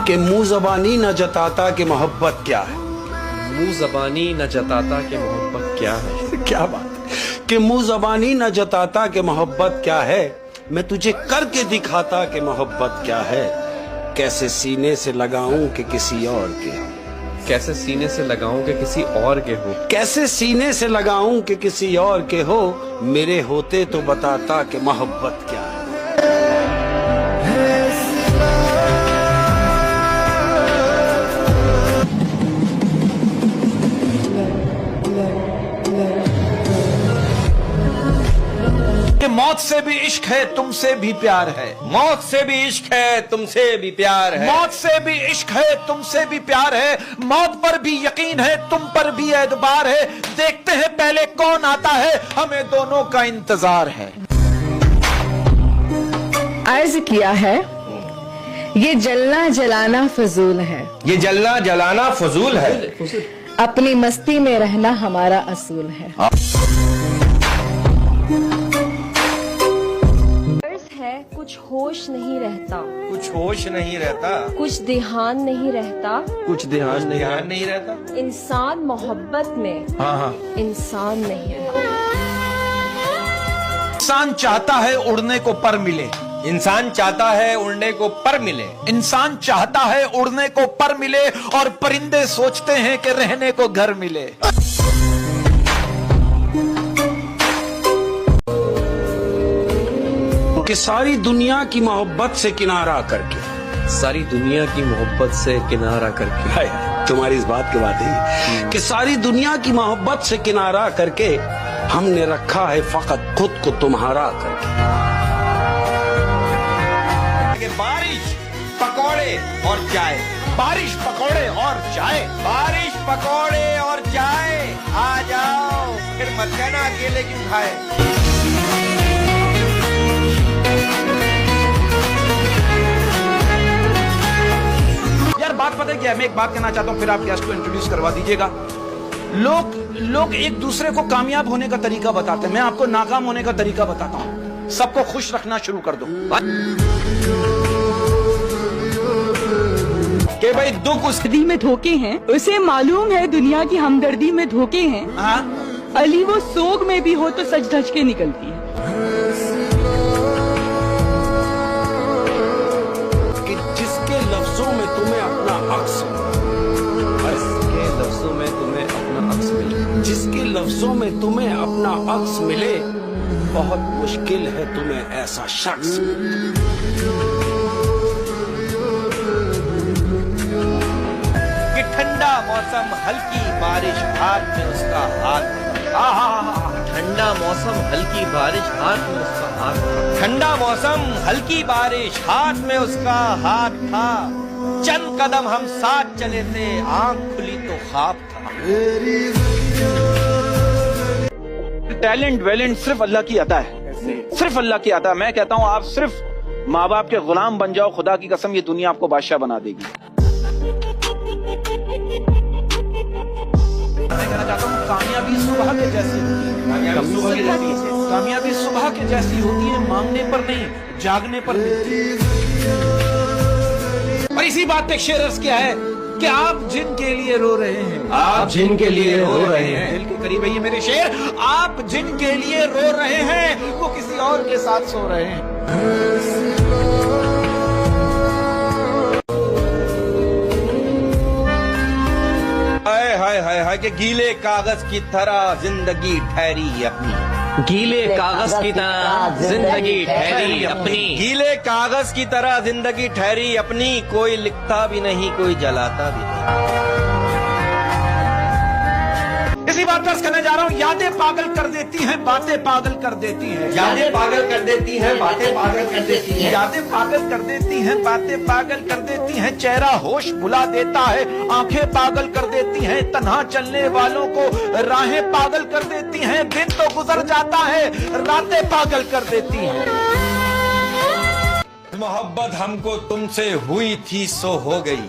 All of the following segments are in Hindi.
कि मुंह ज़बानी न जताता कि मोहब्बत क्या है। मुंह ज़बानी न जताता कि मोहब्बत क्या है। क्या बात है कि मुंह ज़बानी न जताता कि मोहब्बत क्या है, मैं तुझे करके दिखाता कि मोहब्बत क्या है। कैसे सीने से लगाऊं कि किसी और के हो, कैसे सीने से लगाऊं कि किसी और के हो, कैसे सीने से लगाऊं कि किसी और के हो, मेरे होते तो बताता कि मोहब्बत क्या है। कि मौत से भी इश्क है तुमसे भी प्यार है, मौत से भी इश्क है तुमसे भी प्यार है, मौत से भी इश्क है तुमसे भी प्यार है, मौत पर भी यकीन है तुम पर भी एतबार है। देखते हैं पहले कौन आता है, हमें दोनों का इंतजार है। अर्ज किया है ये जलना जलाना फजूल है, ये जलना जलाना फजूल है, अपनी मस्ती में रहना हमारा असूल है। कुछ होश नहीं रहता, कुछ होश नहीं रहता, कुछ ध्यान नहीं रहता, कुछ ध्यान नहीं रहता। इंसान मोहब्बत में इंसान नहीं रहता। इंसान चाहता है उड़ने को पर मिले, इंसान चाहता है उड़ने को पर मिले, इंसान चाहता है उड़ने को पर मिले, और परिंदे सोचते हैं कि रहने को घर मिले। कि सारी दुनिया की मोहब्बत से किनारा करके, सारी दुनिया की मोहब्बत से किनारा करके, हाय तुम्हारी इस बात की बात है कि सारी दुनिया की मोहब्बत से किनारा करके हमने रखा है फकत खुद को तुम्हारा करके। कि बारिश पकौड़े और चाय, बारिश पकौड़े और चाय, बारिश पकौड़े और चाय, आ जाओ फिर मत कहना अकेले क्यों खाए। यार बात पता है क्या है, मैं एक बात कहना चाहता हूँ, फिर आप गेस्ट को इंट्रोड्यूस करवा दीजिएगा। लोग एक दूसरे को कामयाब होने का तरीका बताते हैं, मैं आपको नाकाम होने का तरीका बताता हूँ। सबको खुश रखना शुरू कर दो कि भाई दुख उस दर्दी में धोखे हैं, उसे मालूम है दुनिया की हमदर्दी में धोखे हैं। हाँ? अली वो सोग में भी हो तो सच धज के निकलती है। कि जिसके लफ्जों में तुम्हें अपना अक्स, जिसके लफ्जों में तुम्हें अपना अक्स मिले, जिसके लफ्जों में तुम्हें अपना अक्स मिले, बहुत मुश्किल है तुम्हें ऐसा शख्स मिले। कि ठंडा मौसम हल्की बारिश हाथ में उसका हाथ, ठंडा मौसम हल्की बारिश हाथ में उसका हाथ था, ठंडा मौसम हल्की बारिश हाथ में उसका हाथ था, चंद कदम हम साथ चले थे, आंख खुली तो ख्वाब था। टैलेंट वैलेंट सिर्फ अल्लाह की अता है, सिर्फ अल्लाह की अता है। मैं कहता हूँ आप सिर्फ माँ बाप के गुलाम बन जाओ, खुदा की कसम ये दुनिया आपको बादशाह बना देगी। मैं कहना चाहता हूँ कामयाबी सुबह के जैसी होती है, कामयाबी सुबह के जैसी होती है, मांगने पर नहीं जागने पर मिलती है। और इसी बात पे शेर अर्ज किया है कि आप जिनके लिए रो रहे हैं, आप जिनके लिए रो रहे हैं, दिल के करीब है ये मेरे शेर, आप जिनके लिए रो रहे हैं वो किसी और के साथ सो रहे हैं। हाय हाय हाय हाय कि गीले कागज की तरह जिंदगी ठहरी अपनी, गीले कागज की तरह जिंदगी ठहरी अपनी, गीले कागज की तरह जिंदगी ठहरी अपनी, कोई लिखता भी नहीं कोई जलाता भी नहीं। इसी बात पर करने जा रहा हूँ, यादें पागल कर देती हैं, बातें पागल कर देती हैं, यादें पागल कर देती हैं, बातें पागल कर देती हैं, यादें पागल कर देती हैं, बातें पागल कर देती हैं, चेहरा होश भुला देता है, आंखें पागल कर देती हैं, तन्हा चलने वालों को राहें पागल कर देती हैं, दिन तो गुजर जाता है, रातें पागल कर देती हैं। मोहब्बत हमको तुमसे हुई थी सो हो गई,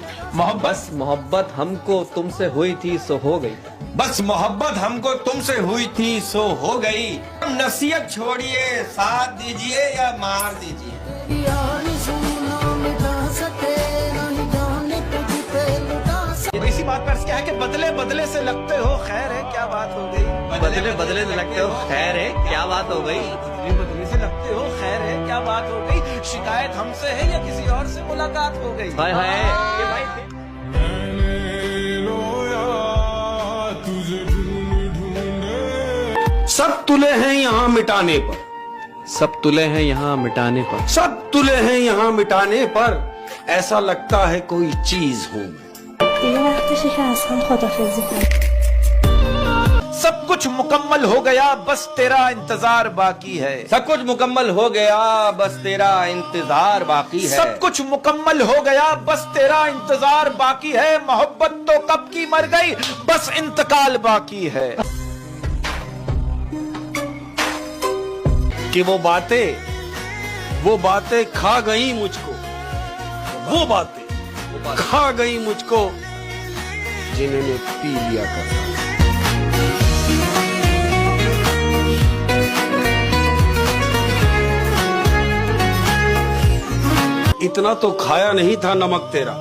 बस मोहब्बत हमको तुमसे हुई थी सो हो गई, बस मोहब्बत हमको तुमसे हुई थी सो हो गई। नसीहत छोड़िए, साथ दीजिए या मार दीजिए। बदले बदले से लगते हो, खैर है, क्या बात हो गई? बदले से लगते हो, खैर है, क्या बात हो गई? शिकायत हमसे है या किसी और से मुलाकात हो गई? हाय हाय, ये भाई सब तुले हैं यहाँ मिटाने पर, सब तुले हैं यहाँ मिटाने पर, सब तुले हैं यहाँ मिटाने पर, ऐसा लगता है कोई चीज हूँ मैं। सब कुछ मुकम्मल हो गया, बस तेरा इंतजार बाकी है। सब कुछ मुकम्मल हो गया, बस तेरा इंतजार बाकी है। सब कुछ मुकम्मल हो गया, बस तेरा इंतजार बाकी है। मोहब्बत तो कब की मर गई, बस इंतकाल बाकी है। कि वो बातें खा गई मुझको, वो बातें खा गई मुझको जिन्हें मैं पी लिया करता। इतना तो खाया नहीं था नमक तेरा,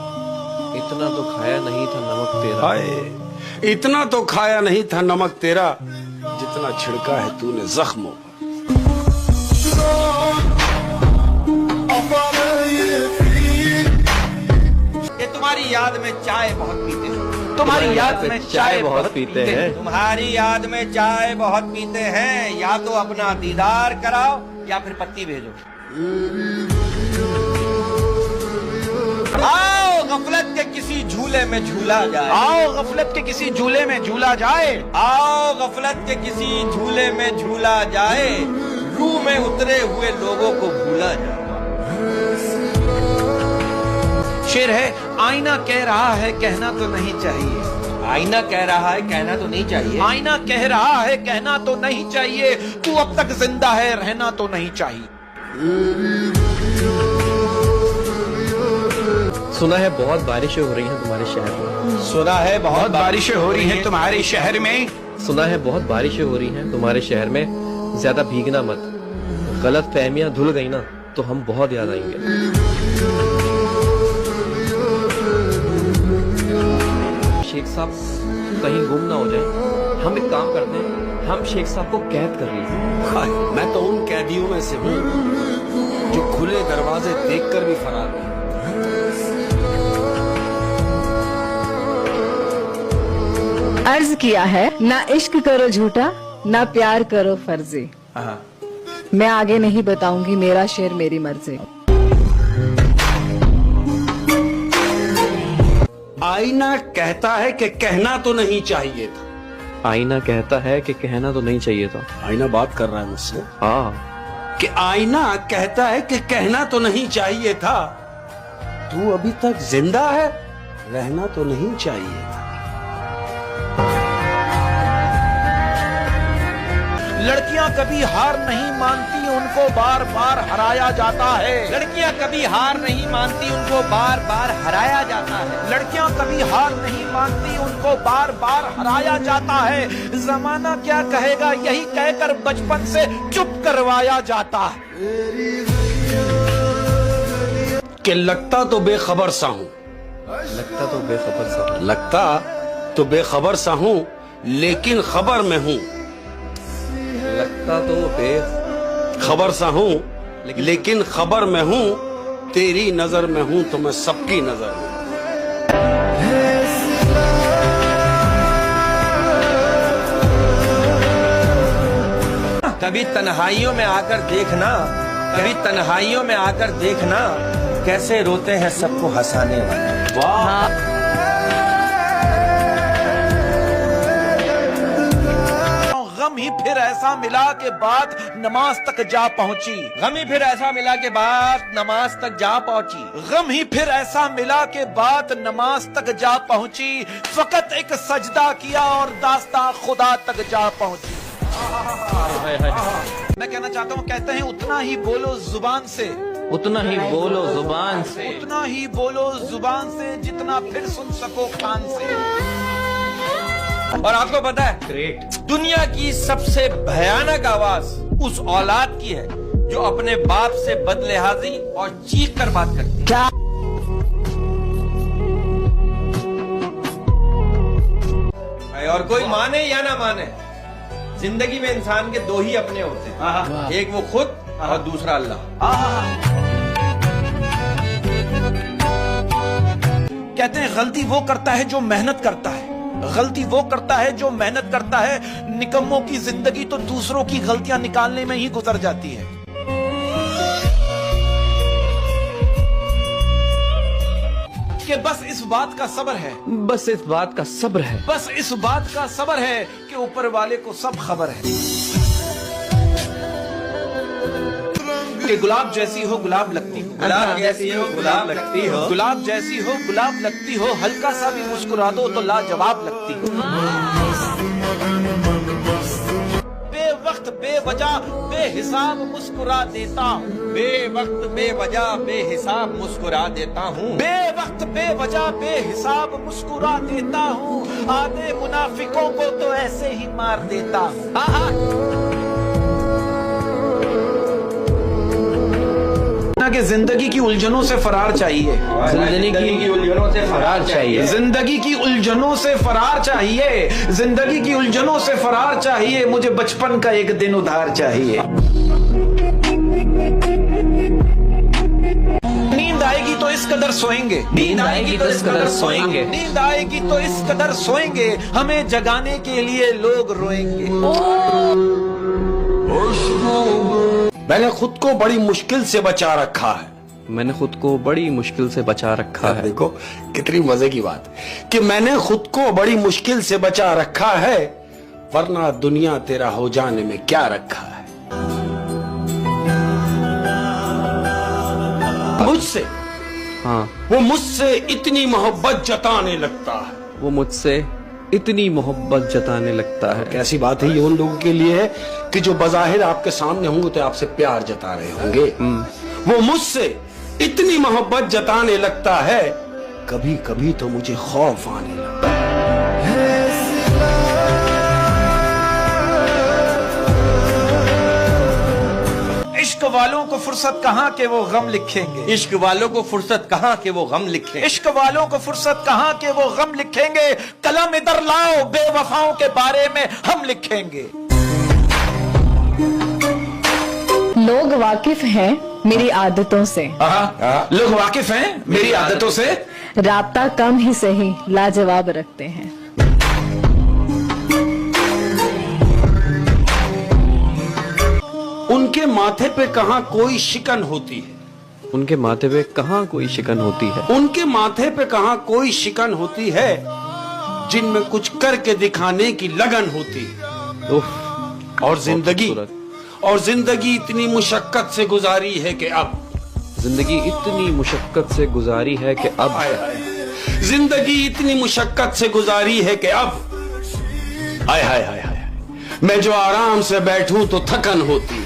इतना तो खाया नहीं था नमक तेरा, हाय इतना तो खाया नहीं था नमक तेरा, जितना छिड़का है तूने जख्मों पर। ये तुम्हारी याद में चाय बहुत पीते हैं, तुम्हारी याद में चाय बहुत पीते हैं। तुम्हारी याद में चाय बहुत पीते हैं। या तो अपना दीदार कराओ या फिर पत्ती भेजो। आओ गफलत के किसी झूले में झूला जाए, आओ गफलत के किसी झूले में झूला जाए, आओ गफलत के किसी झूले में झूला जाए, रूह में उतरे हुए लोगों को भूला जाए। शेर है, आईना कह रहा है कहना तो नहीं चाहिए, आईना कह रहा है कहना तो नहीं चाहिए, आईना कह रहा है कहना तो नहीं चाहिए, तू अब तक जिंदा है रहना तो नहीं चाहिए। सुना है बहुत बारिशें हो रही हैं तुम्हारे शहर में, सुना है बहुत बारिशें हो रही हैं तुम्हारे शहर में, सुना है बहुत बारिशें हो रही हैं तुम्हारे शहर में, ज्यादा भीगना मत, गलत फहमियां धुल गई ना तो हम बहुत याद आएंगे। शेख साहब कहीं गुम ना हो जाए, हम एक काम करते हैं, हम शेख साहब को कैद कर लीजिए। हाय, मैं तो उन कैदियों में से हूँ जो खुले दरवाजे देखकर भी फरार नहीं। अर्ज किया है, ना इश्क करो झूठा, ना प्यार करो फर्जी। मैं आगे नहीं बताऊंगी, मेरा शेर मेरी मर्जी। आईना कहता है कि कहना तो नहीं चाहिए था, आईना कहता है कि कहना तो नहीं चाहिए था। आईना बात कर रहा है मुझसे हाँ, कि आईना कहता है कि कहना तो नहीं चाहिए था, तू अभी तक जिंदा है रहना तो नहीं चाहिए था। लड़कियां कभी हार नहीं मानती, उनको बार बार हराया जाता है। लड़कियां कभी हार नहीं मानती, उनको बार बार हराया जाता है। लड़कियां कभी हार नहीं मानती, उनको बार बार हराया जाता है। जमाना क्या कहेगा यही कहकर बचपन से चुप करवाया जाता है। कि लगता तो बेखबर सा हूँ, लगता तो बेखबर सा, लगता तो बेखबर सा हूँ, लेकिन खबर में हूँ। लगता तो खबर सा हूँ लेकिन खबर में हूँ, तेरी नजर में हूँ तो मैं सबकी नजर में। कभी तन्हाइयों में आकर देखना, कभी तन्हाइयों में आकर देखना, कैसे रोते हैं सबको हंसाने वाले। वाह, गम ही फिर ऐसा मिला के बाद नमाज तक जा पहुंची, गम ही फिर ऐसा मिला के बाद नमाज तक जा पहुंची, गम ही फिर ऐसा मिला के बाद नमाज तक जा पहुंची, फकत एक सजदा किया और दास्तां खुदा तक जा पहुंची। मैं कहना चाहता हूँ, कहते हैं उतना ही बोलो जुबान से, उतना ही बोलो जुबान से, उतना ही बोलो जुबान से जितना फिर सुन सको कान से। और आपको पता है, ग्रेट, दुनिया की सबसे भयानक आवाज उस औलाद की है जो अपने बाप से बदलिहाजी और चीख कर बात करती है। और कोई माने या ना माने, जिंदगी में इंसान के दो ही अपने होते हैं, एक वो खुद और दूसरा अल्लाह। कहते हैं गलती वो करता है जो मेहनत करता है, गलती वो करता है जो मेहनत करता है। निकम्मों की जिंदगी तो दूसरों की गलतियां निकालने में ही गुजर जाती है। कि बस इस बात का सब्र है, बस इस बात का सब्र है, बस इस बात का सब्र है कि ऊपर वाले को सब खबर है। कि गुलाब जैसी हो गुलाब लगती हो, गुलाब जैसी हो गुलाब लगती हो, गुलाब जैसी हो गुलाब लगती हो, हल्का सा भी मुस्कुरा दो तो लाजवाब लगती हो। बेवक्त बेवजह बेहिसाब मुस्कुरा देता हूँ, बेवक्त बेवजह बेहिसाब मुस्कुरा देता हूँ, बेवक्त बेवजह बेहिसाब मुस्कुरा देता हूँ। आधे मुनाफिकों को तो ऐसे ही मार देता हूँ। कि जिंदगी की उलझनों से फरार चाहिए, जिंदगी की उलझनों से फरार चाहिए, जिंदगी की उलझनों से फरार चाहिए, जिंदगी की उलझनों से फरार चाहिए। मुझे बचपन का एक दिन उधार चाहिए। नींद आएगी तो इस कदर सोएंगे, नींद आएगी तो इस कदर सोएंगे, नींद आएगी तो इस कदर सोएंगे, हमें जगाने के लिए लोग रोएंगे। मैंने खुद को बड़ी मुश्किल से बचा रखा है। मैंने खुद को बड़ी मुश्किल से बचा रखा है। देखो कितनी मजे की बात कि मैंने खुद को बड़ी मुश्किल से बचा रखा है, वरना दुनिया तेरा हो जाने में क्या रखा है। मुझसे, हाँ, वो मुझसे इतनी मोहब्बत जताने लगता है। वो मुझसे इतनी मोहब्बत जताने लगता है। कैसी बात है ये उन लोगों के लिए है कि जो बज़ाहिर आपके सामने होंगे तो आपसे प्यार जता रहे होंगे। वो मुझसे इतनी मोहब्बत जताने लगता है, कभी कभी तो मुझे खौफ आने लगता है। इश्क वालों को फुर्सत कहाँ के वो गम लिखेंगे, इश्क वालों को फुर्सत कहाँ के वो गम लिखें, इश्क वालों को फुर्सत कहाँ के वो गम लिखेंगे। कलम इधर लाओ, बेवफाओं के बारे में हम लिखेंगे। लोग वाकिफ हैं मेरी आदतों से, लोग वाकिफ हैं मेरी आदतों से, राब्ता कम ही सही लाजवाब रखते हैं। उनके माथे पे कहाँ कोई शिकन होती है, उनके माथे पे कहाँ कोई शिकन होती है, उनके माथे पे कहाँ कोई शिकन होती है, जिनमें कुछ करके दिखाने की लगन होती है। उफ, और जिंदगी, खूबसूरत। और जिंदगी इतनी मुशक्कत से गुजारी है कि अब, जिंदगी इतनी मुशक्कत से गुजारी है कि अब, जिंदगी इतनी मुशक्कत से गुजारी है कि अब, हाय हाय हाय हाय, मैं जो आराम से बैठूं तो थकन होती है।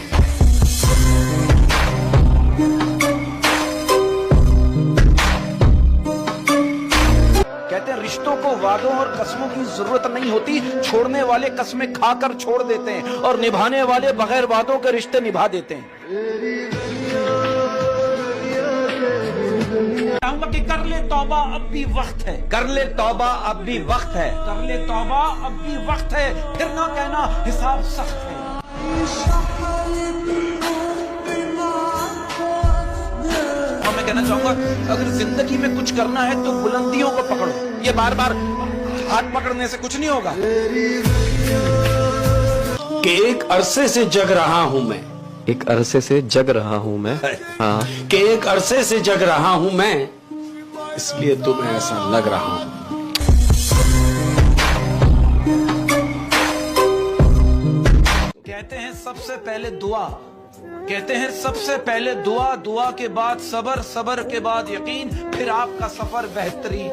कहते हैं रिश्तों को वादों और कस्मों की जरूरत नहीं होती, छोड़ने वाले कस्में खाकर छोड़ देते हैं और निभाने वाले बगैर वादों के रिश्ते निभा देते हैं। चाहूंगा कि कर ले तौबा अब भी वक्त है, कर ले तौबा अब भी वक्त है, कर ले तौबा अब भी वक्त है, फिर ना कहना हिसाब सख्त है। और मैं कहना चाहूंगा अगर जिंदगी में कुछ करना है तो बुलंदियों को पकड़ो, ये बार बार हाथ पकड़ने से कुछ नहीं होगा। कि एक अरसे से जग रहा हूं मैं, एक अरसे से जग रहा हूं मैं, हाँ, कि एक अरसे से जग रहा हूं मैं, इसलिए तुम्हें ऐसा लग रहा हूं। कहते हैं सबसे पहले दुआ, कहते हैं सबसे पहले दुआ, दुआ के बाद सबर, सबर के बाद यकीन, फिर आपका सफर बेहतरीन।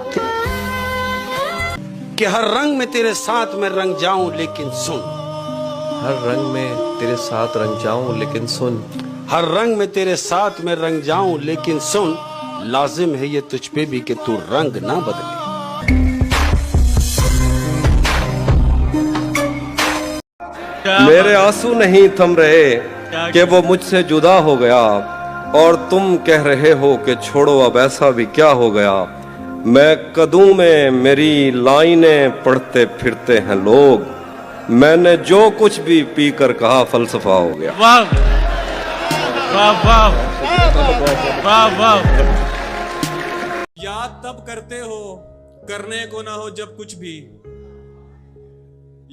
कि हर रंग में तेरे साथ मैं रंग जाऊं लेकिन सुन, हर रंग में तेरे साथ रंग जाऊं लेकिन सुन, हर रंग में तेरे साथ मैं रंग जाऊं लेकिन सुन, लाजिम है ये तुझ पे भी कि तू रंग ना बदले। मेरे आंसू नहीं थम रहे कि वो मुझसे जुदा हो गया, और तुम कह रहे हो कि छोड़ो अब ऐसा भी क्या हो गया। मैं कदूं में मेरी लाइनें पढ़ते फिरते हैं लोग, मैंने जो कुछ भी पीकर कहा फलसफा हो गया। वाह वाह वाह वाह वाह। याद तब करते हो करने को ना हो जब कुछ भी,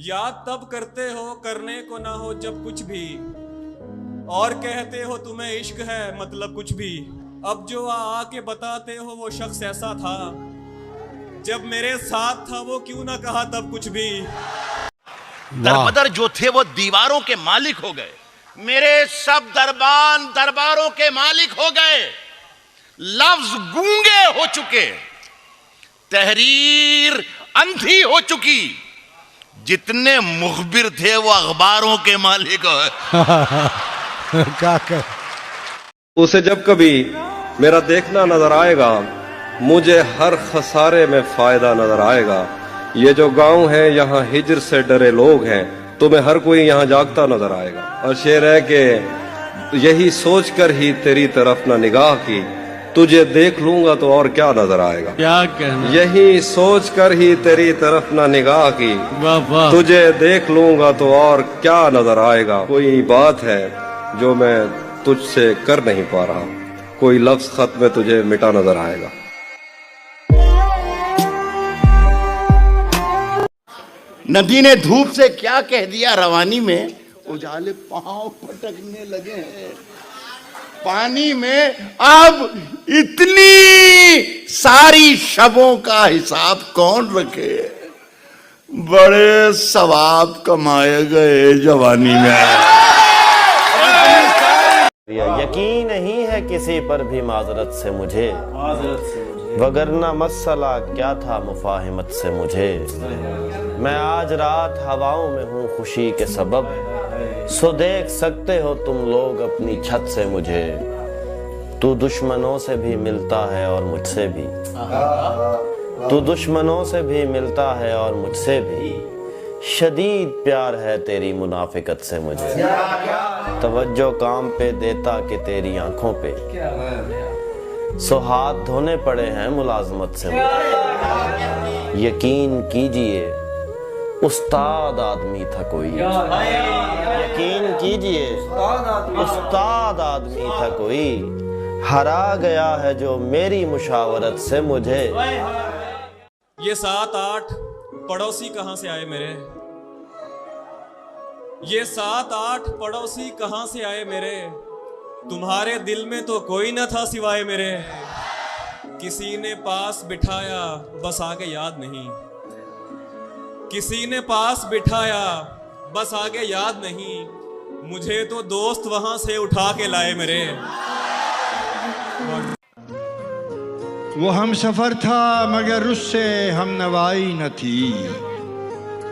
याद तब करते हो करने को ना हो जब कुछ भी, और कहते हो तुम्हें इश्क है मतलब कुछ भी। अब जो आके बताते हो वो शख्स ऐसा था, जब मेरे साथ था वो क्यों ना कहा तब कुछ भी। दरबदर जो थे वो दीवारों के मालिक हो गए, मेरे सब दरबान दरबारों के मालिक हो गए। लफ्ज गूंगे हो चुके, तहरीर अंधी हो चुकी, जितने मुखबिर थे वो अखबारों के मालिक हो। क्या कर उसे जब कभी मेरा देखना नजर आएगा, मुझे हर खसारे में फायदा नजर आएगा। ये जो गांव है यहाँ हिजर से डरे लोग हैं, तुम्हें हर कोई यहाँ जागता नजर आएगा। और शेर है कि यही सोचकर ही तेरी तरफ ना निगाह की, तुझे देख लूंगा तो और क्या नजर आएगा। क्या कहना, यही सोचकर ही तेरी तरफ ना निगाह की, वाह वाह। तुझे देख लूंगा तो और क्या नजर आएगा। कोई बात है जो मैं तुझसे कर नहीं पा रहा, कोई लफ्ज खत में तुझे मिटा नजर आएगा। नदी ने धूप से क्या कह दिया रवानी में, उजाले पांव फटकने लगे हैं पानी में। अब इतनी सारी शबों का हिसाब कौन रखे, बड़े सवाब कमाए गए जवानी में। यकीन नहीं है किसी पर भी माजरत से मुझे, वगरना मसला क्या था मुफाहिमत से मुझे। मैं आज रात हवाओं में हूँ खुशी के सबब, सो देख सकते हो तुम लोग अपनी छत से मुझे। तू दुश्मनों से भी मिलता है और मुझसे भी, तू दुश्मनों से भी मिलता है और मुझसे भी। शदीद प्यार है तेरी मुनाफिकत से मुझे, तवज्जो काम पे देता कि तेरी आंखों पे। सो हाथ धोने पड़े हैं मुलाजमत से मुझे। यकीन कीजिए उस्ताद आदमी था कोई, यकीन कीजिए उस्ताद आदमी था कोई। हरा गया है जो मेरी मुशावरत से मुझे। ये 7-8 पड़ोसी कहां से आए मेरे, ये 7-8 पड़ोसी कहां से आए मेरे। तुम्हारे दिल में तो कोई न था सिवाय मेरे। किसी ने पास बिठाया बस आगे याद नहीं, किसी ने पास बिठाया बस आगे याद नहीं। मुझे तो दोस्त वहां से उठा के लाए मेरे। वो हम सफर था मगर उससे हम नवाई न थी,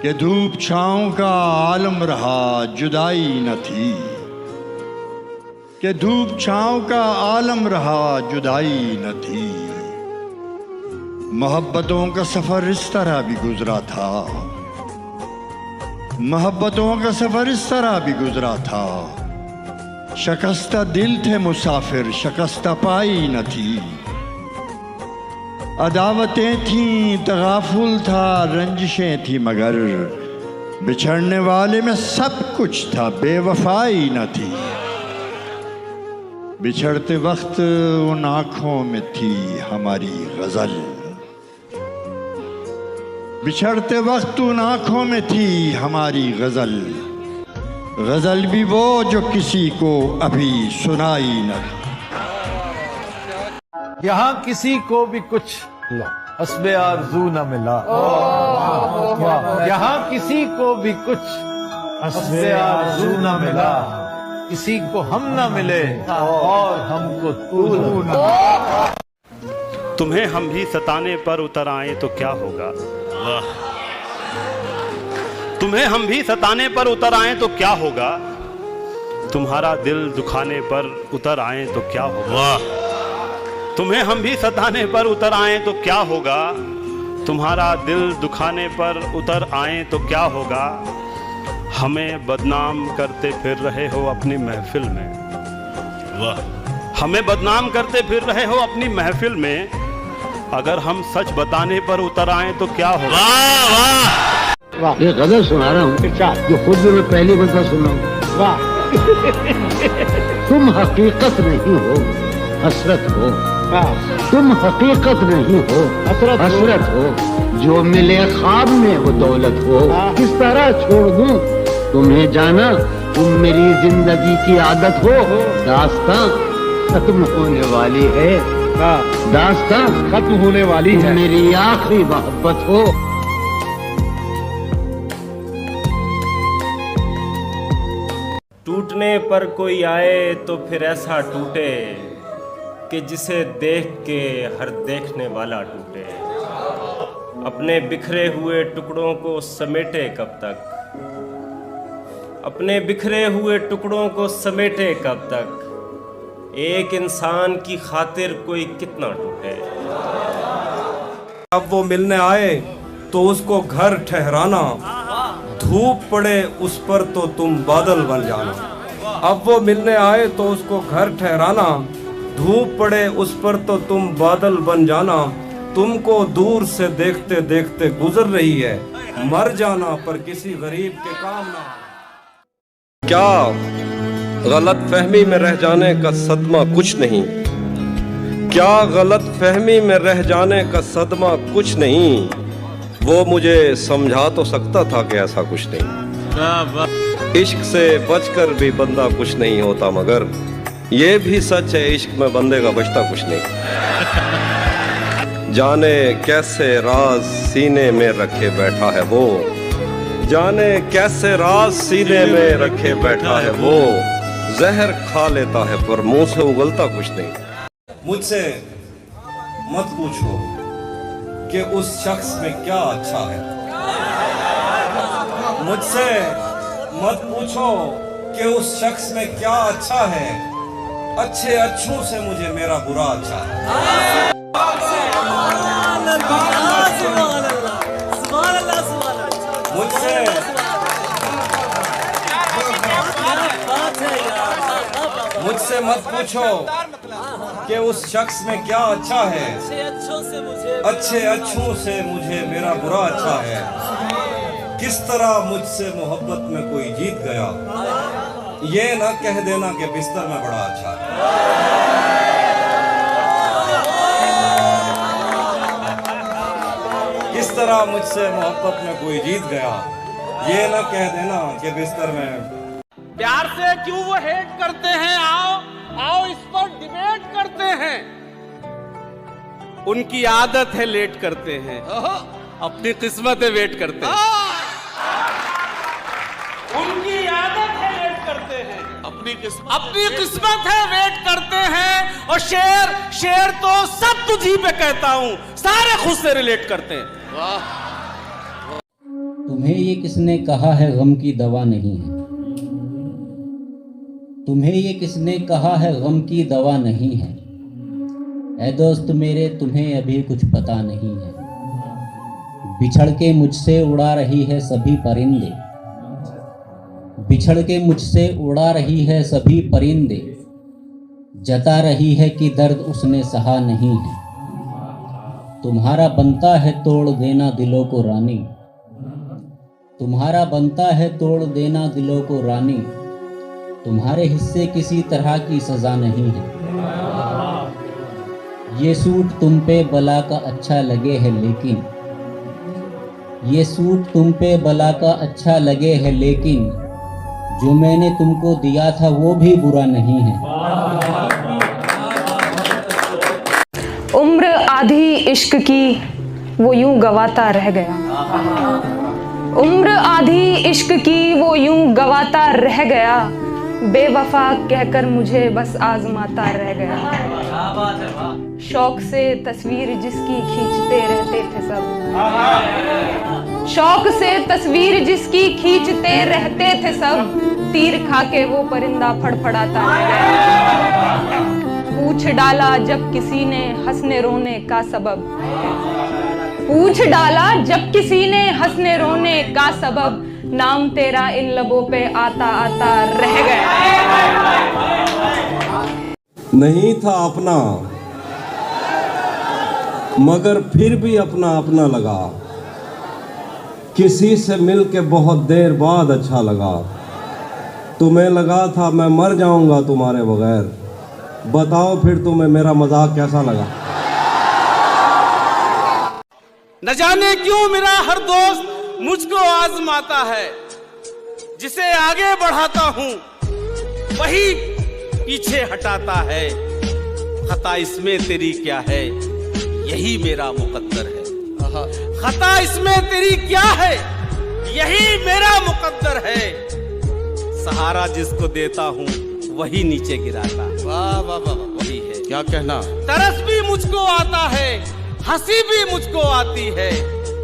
कि धूप छाँव का आलम रहा जुदाई न थी, कि धूप छाँव का आलम रहा जुदाई न थी। मोहब्बतों का सफर इस तरह भी गुजरा था, मोहब्बतों का सफर इस तरह भी गुजरा था। शकस्ता दिल थे मुसाफिर शकस्ता पाई न थी, अदावतें थीं तगाफुल था रंजिशें थी मगर, बिछड़ने वाले में सब कुछ था बेवफाई न थी। बिछड़ते वक्त उन आँखों में थी हमारी गज़ल, बिछड़ते वक्त उन आँखों में थी हमारी गज़ल। गज़ल भी वो जो किसी को अभी सुनाई न। यहाँ किसी को भी कुछ हस्बे आरज़ू न मिला, यहाँ किसी को भी कुछ हस्बे आरज़ू न मिला। किसी को हम न मिले और हमको तू न। तुम्हें हम भी सताने पर उतर आए तो क्या होगा, तुम्हें हम भी सताने पर उतर आए तो क्या होगा। तुम्हारा दिल दुखाने पर उतर आए तो क्या होगा, तुम्हें हम भी सताने पर उतर आए तो क्या होगा। तुम्हारा दिल दुखाने पर उतर आए तो क्या होगा। हमें बदनाम करते फिर रहे हो अपनी महफिल में, वाह, हमें बदनाम करते फिर रहे हो अपनी महफिल में। अगर हम सच बताने पर उतर आए तो क्या होगा। वाह, ये गजल सुना रहा हूँ जो खुद भी मैं पहली बंदा सुन रहा हूँ। वाह। तुम हकीकत नहीं हो, हसरत हो। तुम हकीकत नहीं हो, हसरत हो। जो मिले ख्वाब में वो दौलत हो। किस तरह छोड़ दूं तुम्हें जाना, तुम मेरी जिंदगी की आदत हो। दास्तां खत्म होने वाली है, दास्तां खत्म होने वाली है। मेरी आखिरी मोहब्बत हो। टूटने पर कोई आए तो फिर ऐसा टूटे कि जिसे देख के हर देखने वाला टूटे। अपने बिखरे हुए टुकड़ों को समेटे कब तक, अपने बिखरे हुए टुकड़ों को समेटे कब तक। एक इंसान की खातिर कोई कितना टूटे। अब वो मिलने आए तो उसको घर ठहराना, धूप पड़े उस पर तो तुम बादल बन जाना। अब वो मिलने आए तो उसको घर ठहराना, धूप पड़े उस पर तो तुम बादल बन जाना। तुमको दूर से देखते देखते गुजर रही है, मर जाना पर किसी गरीब के काम ना। क्या गलत फहमी में रह जाने का सदमा कुछ नहीं, क्या गलत फहमी में रह जाने का सदमा कुछ नहीं। वो मुझे समझा तो सकता था कि ऐसा कुछ नहीं। इश्क से बचकर भी बंदा कुछ नहीं होता, मगर ये भी सच है इश्क में बंदे का बचता कुछ नहीं। जाने कैसे राज सीने में रखे बैठा है वो, जाने कैसे राज सीने में रखे बैठा है वो। जहर खा लेता है पर मुंह से उगलता कुछ नहीं। मुझसे मत पूछो कि उस शख्स में क्या अच्छा है, मुझसे मत पूछो कि उस शख्स में क्या अच्छा है। अच्छे अच्छों से मुझे मेरा बुरा अच्छा है। मुझसे मत पूछो कि उस शख्स में क्या अच्छा है। अच्छे अच्छों से मुझे मेरा बुरा अच्छा है। किस तरह मुझसे मोहब्बत में कोई जीत गया, ये ना कह देना कि बिस्तर में बड़ा अच्छा है। किस तरह मुझसे मोहब्बत में कोई जीत गया, ये ना कह देना कि बिस्तर में। प्यार से क्यों वो हेट करते हैं, आओ इस पर डिबेट करते हैं। उनकी आदत है लेट करते हैं, अपनी किस्मत है वेट करते हैं। उनकी आदत है लेट करते हैं, अपनी किस्मत है वेट करते हैं। और शेर तो सब तुझी पे कहता हूँ, सारे खुद से रिलेट करते हैं। तुम्हें ये किसने कहा है गम की दवा नहीं है, तुम्हें ये किसने कहा है गम की दवा नहीं है। ऐ दोस्त मेरे तुम्हें अभी कुछ पता नहीं है। बिछड़ के मुझसे उड़ा रही है सभी परिंदे, बिछड़ के मुझसे उड़ा रही है सभी परिंदे। जता रही है कि दर्द उसने सहा नहीं है। तुम्हारा बनता है तोड़ देना दिलों को रानी, तुम्हारा बनता है तोड़ देना दिलों को रानी। तुम्हारे हिस्से किसी तरह की सजा नहीं है। ये सूट तुम पे बला का अच्छा लगे है लेकिन, ये सूट तुम पे बला का अच्छा लगे है लेकिन, जो मैंने तुमको दिया था वो भी बुरा नहीं है। उम्र आधी इश्क की वो यूं गवाता रह गया, उम्र आधी इश्क की वो यूं गवाता रह गया। बेवफा कहकर मुझे बस आजमाता रह गया। शौक से तस्वीर जिसकी खींचते रहते थे सब, शौक से तस्वीर जिसकी खींचते रहते थे सब। तीर खा के वो परिंदा फड़फड़ाता रह गया। पूछ डाला जब किसी ने हंसने रोने का सबब, पूछ डाला जब किसी ने हंसने रोने का सबब। नाम तेरा इन लबों पे आता आता रह गया। नहीं था अपना मगर फिर भी अपना अपना लगा। किसी से मिल के बहुत देर बाद अच्छा लगा। तुम्हें लगा था मैं मर जाऊंगा तुम्हारे बगैर। बताओ फिर तुम्हें मेरा मजाक कैसा लगा? न जाने क्यों मेरा हर दोस्त मुझको आजमाता है। जिसे आगे बढ़ाता हूं वही पीछे हटाता है। खता इसमें तेरी क्या है, यही मेरा मुकद्दर है। खता इसमें तेरी क्या है, यही मेरा मुकद्दर है। सहारा जिसको देता हूं वही नीचे गिराता। वाह वाह वाह, वही है। क्या कहना? तरस भी मुझको आता है, हंसी भी मुझको आती है।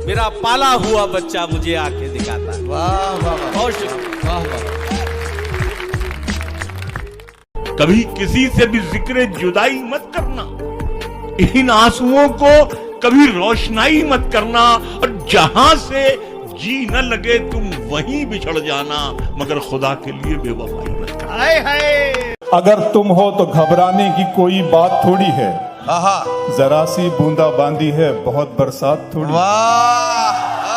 मेरा पाला हुआ बच्चा मुझे आके दिखाता। वाह वाह वाह, बहुत शुक्रिया। वाह वाह। कभी किसी से भी जिक्र जुदाई मत करना, इन आंसुओं को कभी रोशनाई मत करना, और जहां से जी न लगे तुम वहीं बिछड़ जाना, मगर खुदा के लिए बेवफाई मत करना। हाय हाय। अगर तुम हो तो घबराने की कोई बात थोड़ी है। जरा सी बूंदाबांदी है, बहुत बरसात थोड़ी।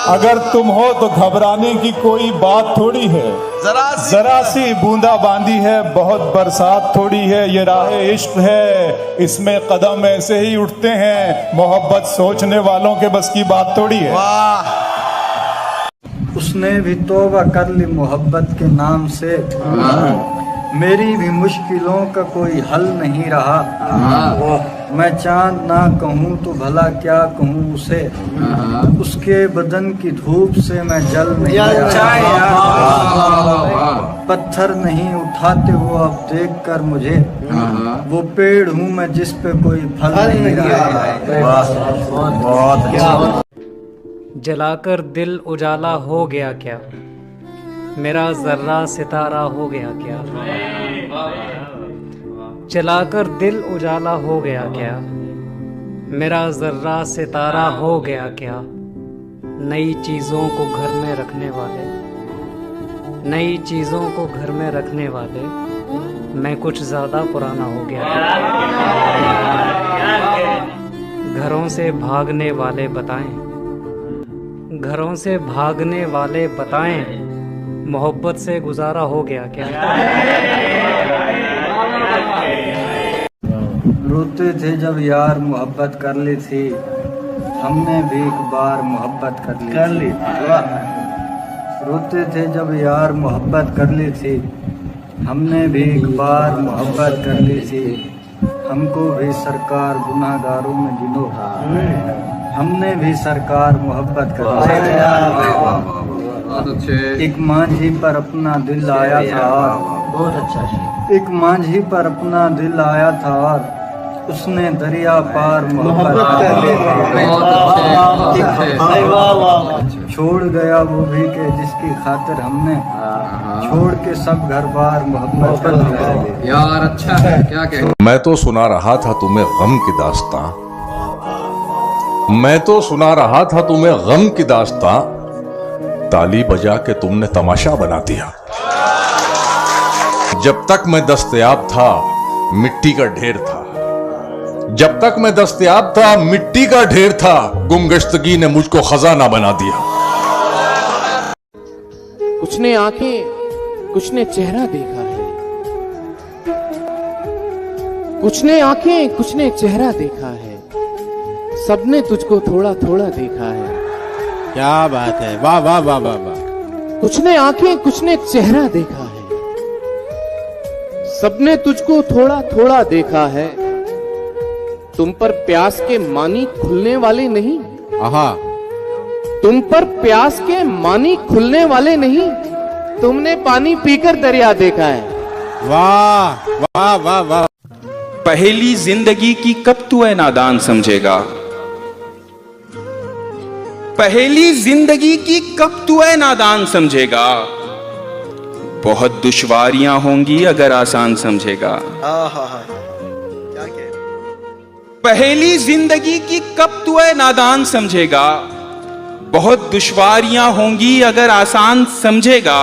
अगर तुम हो तो घबराने की कोई बात थोड़ी है। जरा सी बूंदाबांदी है, बहुत बरसात थोड़ी है। ये राह इश्क है, इसमें कदम ऐसे ही उठते हैं। मोहब्बत सोचने वालों के बस की बात थोड़ी है। उसने भी तौबा कर ली मोहब्बत के नाम से। मेरी भी मुश्किलों का कोई हल नहीं रहा। मैं चांद ना कहूँ तो भला क्या कहूँ उसे। उसके बदन की धूप से मैं जल नहीं रहा। पत्थर नहीं उठाते वो अब देख कर मुझे। वो पेड़ हूँ मैं जिस पे कोई फल नहीं रहा। बहुत जलाकर दिल उजाला हो गया क्या, मेरा जर्रा सितारा हो गया क्या। जलाकर दिल उजाला हो गया क्या, मेरा जर्रा सितारा हो गया क्या। नई चीज़ों को घर में रखने वाले, नई चीज़ों को घर में रखने वाले, मैं कुछ ज़्यादा पुराना हो गया क्या। घरों से भागने वाले बताएं, घरों से भागने वाले बताएं, मोहब्बत से गुजारा हो गया क्या। रोते थे जब यार मोहब्बत कर ली थी, हमने भी एक बार मोहब्बत कर ली थी। रोते थे जब यार मोहब्बत कर ली थी, हमने भी एक बार मोहब्बत कर ली थी। हमको भी सरकार गुनाहगारों में गिनो, हमने भी सरकार मोहब्बत कर ली। एक मांझी पर अपना दिल आया था। बहुत अच्छा। एक मांझी पर अपना दिल आया था, उसने दरिया पार मोहब्बत कर ली। छोड़ गया वो भी के जिसकी खातिर हमने छोड़ के सब घर बार मोहब्बत कर ली। यार अच्छा है, क्या कहें। मैं तो सुना रहा था तुम्हें गम की दास्तां, मैं तो सुना रहा था तुम्हें गम की दास्तां, ताली बजा के तुमने तमाशा बना दिया। जब तक मैं दस्तयाब था मिट्टी का ढेर था, जब तक मैं दस्तयाब था मिट्टी का ढेर था, गुमगश्तगी ने मुझको खजाना बना दिया। कुछ ने आंखें कुछ ने चेहरा देखा है, कुछ ने आंखें कुछ ने चेहरा देखा है, सबने तुझको थोड़ा थोड़ा देखा है। क्या बात है, वाह वाह वाह वाह वाह। कुछ ने आंखें कुछ ने चेहरा देखा है, सबने तुझको थोड़ा थोड़ा देखा है। तुम पर प्यास के मानी खुलने वाले नहीं, आहा, तुम पर प्यास के मानी खुलने वाले नहीं, तुमने पानी पीकर दरिया देखा है। वाह वाह वाह वाह। पहली जिंदगी की कब तू है नादान समझेगा, पहली जिंदगी की कब तू है नादान समझेगा। बहुत दुश्वारियां होंगी अगर आसान समझेगा। पहली जिंदगी की कब तू है नादान समझेगा, बहुत दुश्वारियां होंगी अगर आसान समझेगा।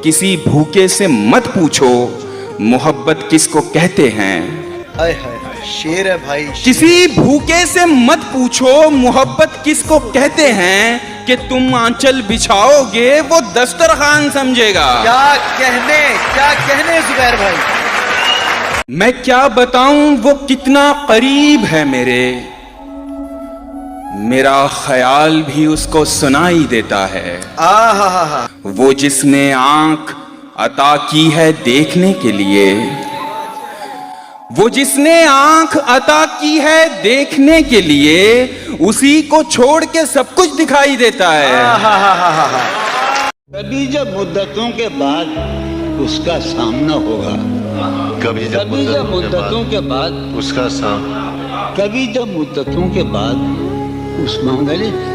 किसी भूखे से मत पूछो मोहब्बत किसको कहते हैं, शेर है भाई। किसी भूखे से मत पूछो मोहब्बत किसको कहते हैं, कि तुम आंचल बिछाओगे वो दस्तरखान समझेगा। क्या कहने जुबैर भाई। मैं क्या बताऊं वो कितना करीब है मेरा ख्याल भी उसको सुनाई देता है। वो जिसने आंख अता की है देखने के लिए, वो जिसने आंख अता की है देखने के लिए, उसी को छोड़ के सब कुछ दिखाई देता है। कभी जब मुद्दतों के बाद उसका सामना होगा, कभी जब मुद्दतों के बाद उसका सामना, कभी जब मुद्दतों के बाद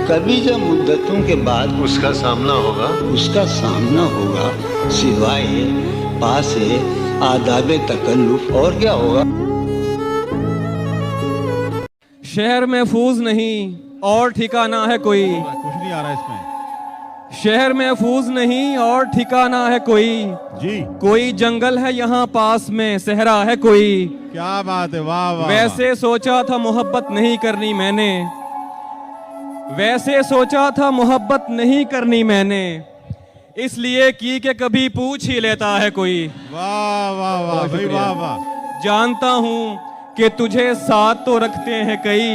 कभी जब मुद्दतों के बाद उसका सामना होगा, सिवाय पास आदाबे तकल्लुफ और क्या होगा। शहर महफूज नहीं और ठिकाना है कोई, कुछ नहीं आ रहा इसमें। शहर महफूज नहीं और ठिकाना है कोई जी, कोई जंगल है यहाँ पास में, सहरा है कोई। क्या बात है, वाह वाह। वैसे सोचा था मोहब्बत नहीं करनी मैंने, वैसे सोचा था मोहब्बत नहीं करनी मैंने, इसलिए की कि कभी पूछ ही लेता है कोई। वाह वाह वाह भाई, वाह वाह। जानता हूँ कि तुझे साथ तो रखते हैं कई,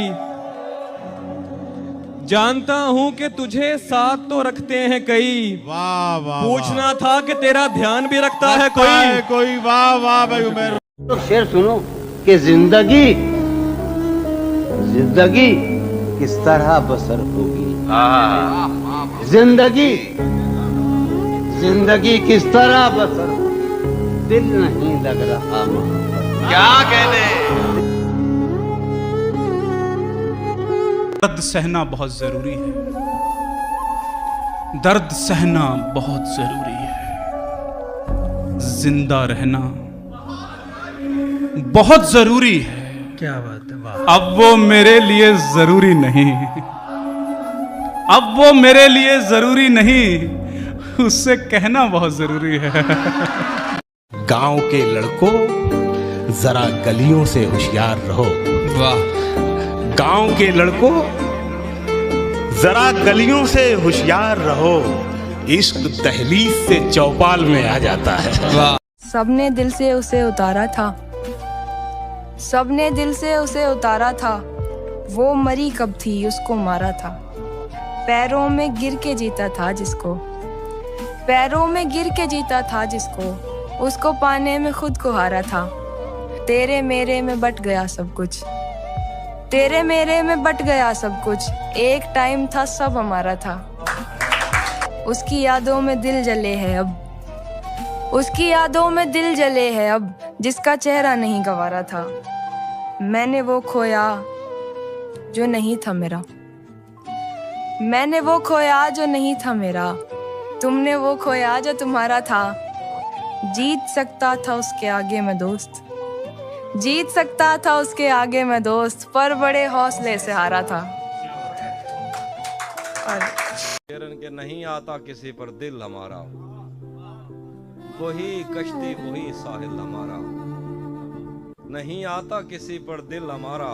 जानता हूँ कि तुझे साथ तो रखते हैं कई। वाह वाह। पूछना था कि तेरा ध्यान भी रखता है कोई। वाह वाह भाई उमर। तो शेर सुनो कि जिंदगी किस तरह बसर होगी, जिंदगी किस तरह बसर होगी, दिल नहीं लग रहा मोहब्बत। क्या कहने। दर्द सहना बहुत जरूरी है, दर्द सहना बहुत जरूरी है, जिंदा रहना बहुत जरूरी है। क्या बात है, वाह। अब वो मेरे लिए जरूरी नहीं, अब वो मेरे लिए जरूरी नहीं, उससे कहना बहुत जरूरी है। गांव के लड़कों जरा गलियों से होशियार रहो। वाह। गांव के लड़कों जरा गलियों से होशियार रहो, इश्क दहलीज से चौपाल में आ जाता है। वाह। सबने दिल से उसे उतारा था, सबने दिल से उसे उतारा था, वो मरी कब थी उसको मारा था, पैरों में गिर के जीता था जिसको, पैरों में गिर के जीता था जिसको, उसको पाने में खुद को हारा था। तेरे मेरे में बट गया सब कुछ, तेरे मेरे में बट गया सब कुछ, एक टाइम था सब हमारा था। उसकी यादों में दिल जले है अब, उसकी यादों में दिल जले है अब, जिसका चेहरा नहीं गंवारा था। मैंने वो खोया जो नहीं था मेरा, मैंने वो खोया जो नहीं था मेरा, तुमने वो खोया जो तुम्हारा था। जीत सकता था उसके आगे मैं दोस्त, जीत सकता था उसके आगे मैं दोस्त, पर बड़े हौसले से हारा था। के नहीं आता किसी पर दिल हमारा, वही कश्ती वही साहिल हमारा। नहीं आता किसी पर दिल हमारा,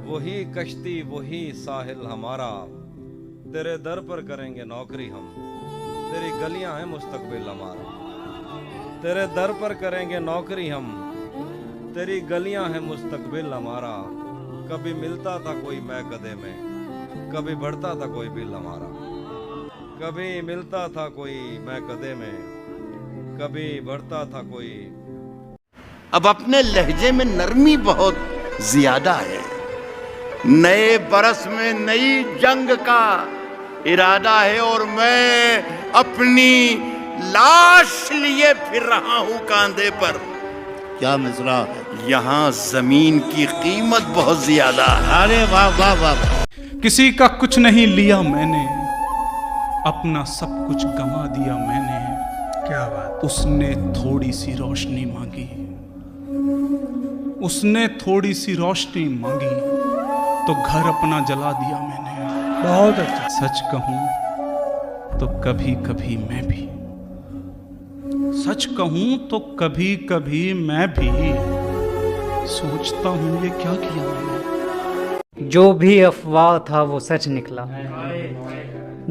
वही कश्ती वही साहिल हमारा। तेरे दर पर करेंगे नौकरी हम, तेरी गलियां हैं मुस्तकबिल हमारा। तेरे दर पर करेंगे नौकरी हम, तेरी गलियां हैं मुस्तकबिल हमारा। कभी मिलता था कोई मैं कदे में, कभी बढ़ता था कोई बिल हमारा। कभी मिलता था कोई मैं कदे में, कभी बढ़ता था कोई। अब अपने लहजे में नरमी बहुत ज्यादा है। नए बरस में नई जंग का इरादा है और मैं अपनी लाश लिए फिर रहा हूं कांधे पर। क्या मिसरा, यहाँ जमीन की कीमत बहुत ज्यादा है। अरे वाह वाह वाह। किसी का कुछ नहीं लिया मैंने, अपना सब कुछ गंवा दिया मैंने। क्या बात। उसने थोड़ी सी रोशनी मांगी, उसने थोड़ी सी रोशनी मांगी, तो घर अपना जला दिया मैंने। बहुत अच्छा। सच कहूं तो कभी कभी मैं भी, सच कहूं तो कभी कभी मैं भी सोचता हूँ ये क्या किया मैंने। जो भी अफवाह था वो सच निकला,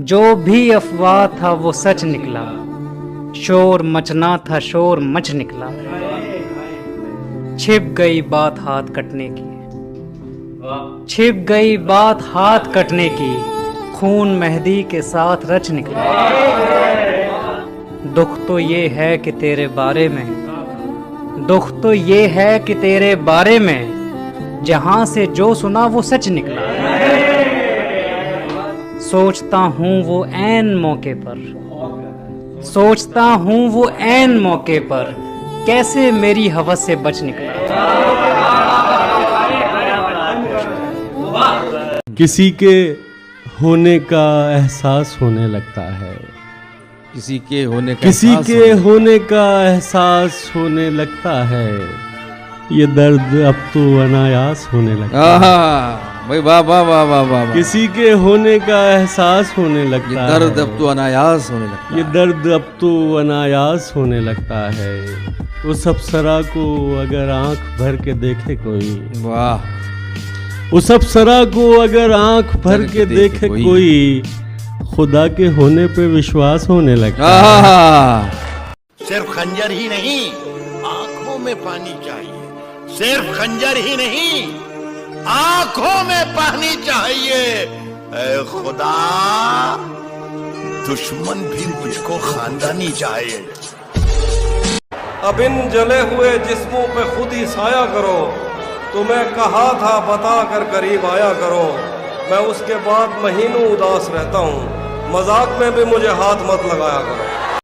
जो भी अफवाह था वो सच निकला। शोर मचना था शोर मच निकला। छिप गई बात हाथ कटने की, छिप गई बात हाथ कटने की। खून मेहंदी के साथ रच निकला। दुख तो ये है कि तेरे बारे में, दुख तो ये है कि तेरे बारे में जहां से जो सुना वो सच निकला। सोचता हूँ वो ऐन मौके पर, सोचता हूँ वो ऐन मौके पर कैसे मेरी हवस से बच निकला। किसी के होने का एहसास होने लगता है, किसी के होने का किसी के होने का एहसास होने लगता है। ये दर्द अब तो अनायास होने लगता है। भाई वाह वाह वाह वाह वाह। किसी के होने का एहसास होने लगता है। ये दर्द अब तो अनायास होने लगता है। ये दर्द अब तो अनायास होने लगता है। उस अप्सरा को अगर आंख भर के देखे कोई, वाह, उस अप्सरा को अगर आंख भर के देखे कोई, खुदा के होने पे विश्वास होने लगता है। सिर्फ खंजर ही नहीं, आंखों में पानी चाहिए। सिर्फ खंजर ही नहीं, आंखों में पानी चाहिए। ऐ खुदा, दुश्मन भी मुझको खानदानी चाहिए। अब इन जले हुए जिस्मों पे खुद ही साया करो। तुम्हें कहा था बता कर करीब आया करो। मैं उसके बाद महीनों उदास रहता हूँ, मजाक में भी मुझे हाथ मत लगाया करो।